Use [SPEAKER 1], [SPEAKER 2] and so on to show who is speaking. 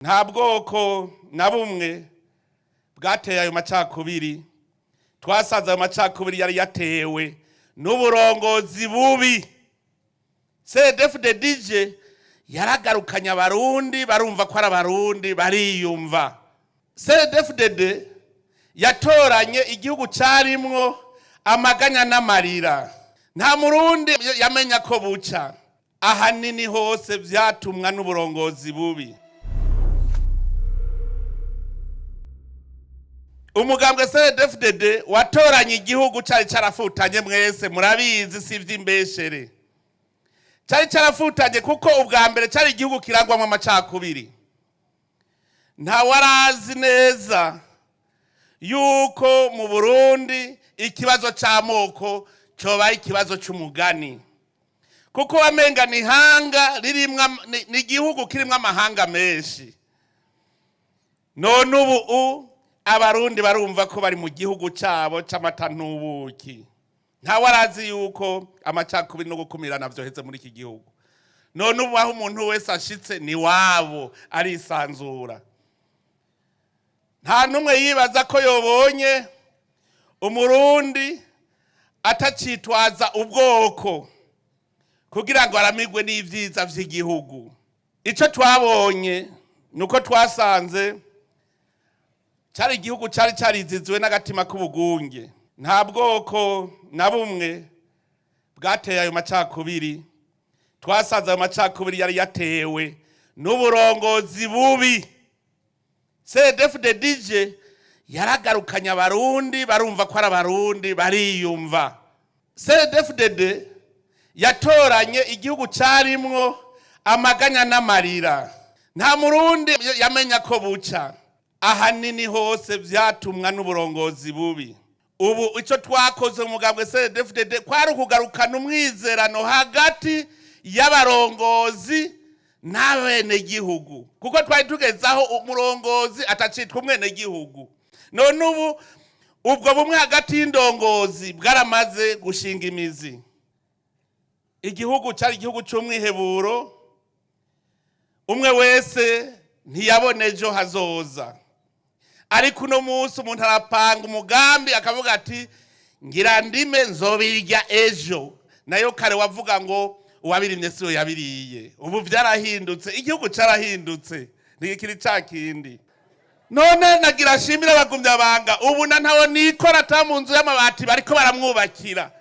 [SPEAKER 1] nta bwoko na bumwe bwateye ayo macakubiri. Twasanze ayo macakubiri yari yatewe n'uburongozi bubi. CNDD-FDD yaragarukanya abarundi barumva ko ari abarundi bariyumva. CNDD-FDD yatoranye igihugu carimwo amaganya n'amarira. Nta murundi yamenya ko buca. Ahanini hose vyatumwa n'uburongozi bubi. Umugambwe CNDD-FDD watoranye igihugu cari carafutanye, mwese murabizi si vy'imbeshere. Cari carafutanye kuko ubwa mbere cari igihugu kirangwamwo amacakubiri. Nta warazi neza yuko mu Burundi ikibazo c'amoko coba ikibazo c'umugani. Kuko wamenga ni hanga ririmwa ni igihugu kirimwo amahanga menshi. None ubu abarundi barumva ko bari mu gihugu cabo c'amata n'ubuki. Nta warazi yuko amacakubiri no gukumirana vyoheze muri iki gihugu. None ubu aho umuntu wese ashitse ni wabo arisanzura. Nta numwe yibaza ko yobonye umurundi atacitwaza ubwoko kugira ngo aramigwe n'ivyiza vy'igihugu. Ico twabonye nuko twasanze cari igihugu cari carizizwe n'agatima k'ubugunge. Nta bwoko na bumwe bwateye ayo macakubiri. Twasanze ayo macakubiri yari yatewe n'uburongozi bubi. CNDD-FDD yaragarukanya abarundi barumva ko ari abarundi bariyumva. CNDD-FDD yatoranye igihugu carimwo amaganya n'amarira. Nta murundi yamenya ko buca. Ahanini hose vyatumwa n'uburongozi bubi. Ubu ico twakoze umugambwe CNDD-FDD kwari ukugarukana umwizerano hagati y'abarongozi n'abene gihugu. Kuko twari tugezaho umurongozi atacitwa umwene gihugu. None ubu ubwo bumwe hagati y'indongozi bwaramaze gushinga imizi. Igihugu cari igihugu c'umwiheburo. Umwe wese ntiyabona ejo hazoza. Ariko uno munsi umuntu arapanga umugambi akavuga ati ngira ndime nzobirya ejo. Nayo kare wavuga ngo uwabirimye siyo yabiriye. Ubu vyarahindutse, igihugu carahindutse, ntikiri cakindi. None nagira shimira bagumya banga ubu na ntawo nikora ta mu nzu y'amabati bariko baramwubakira.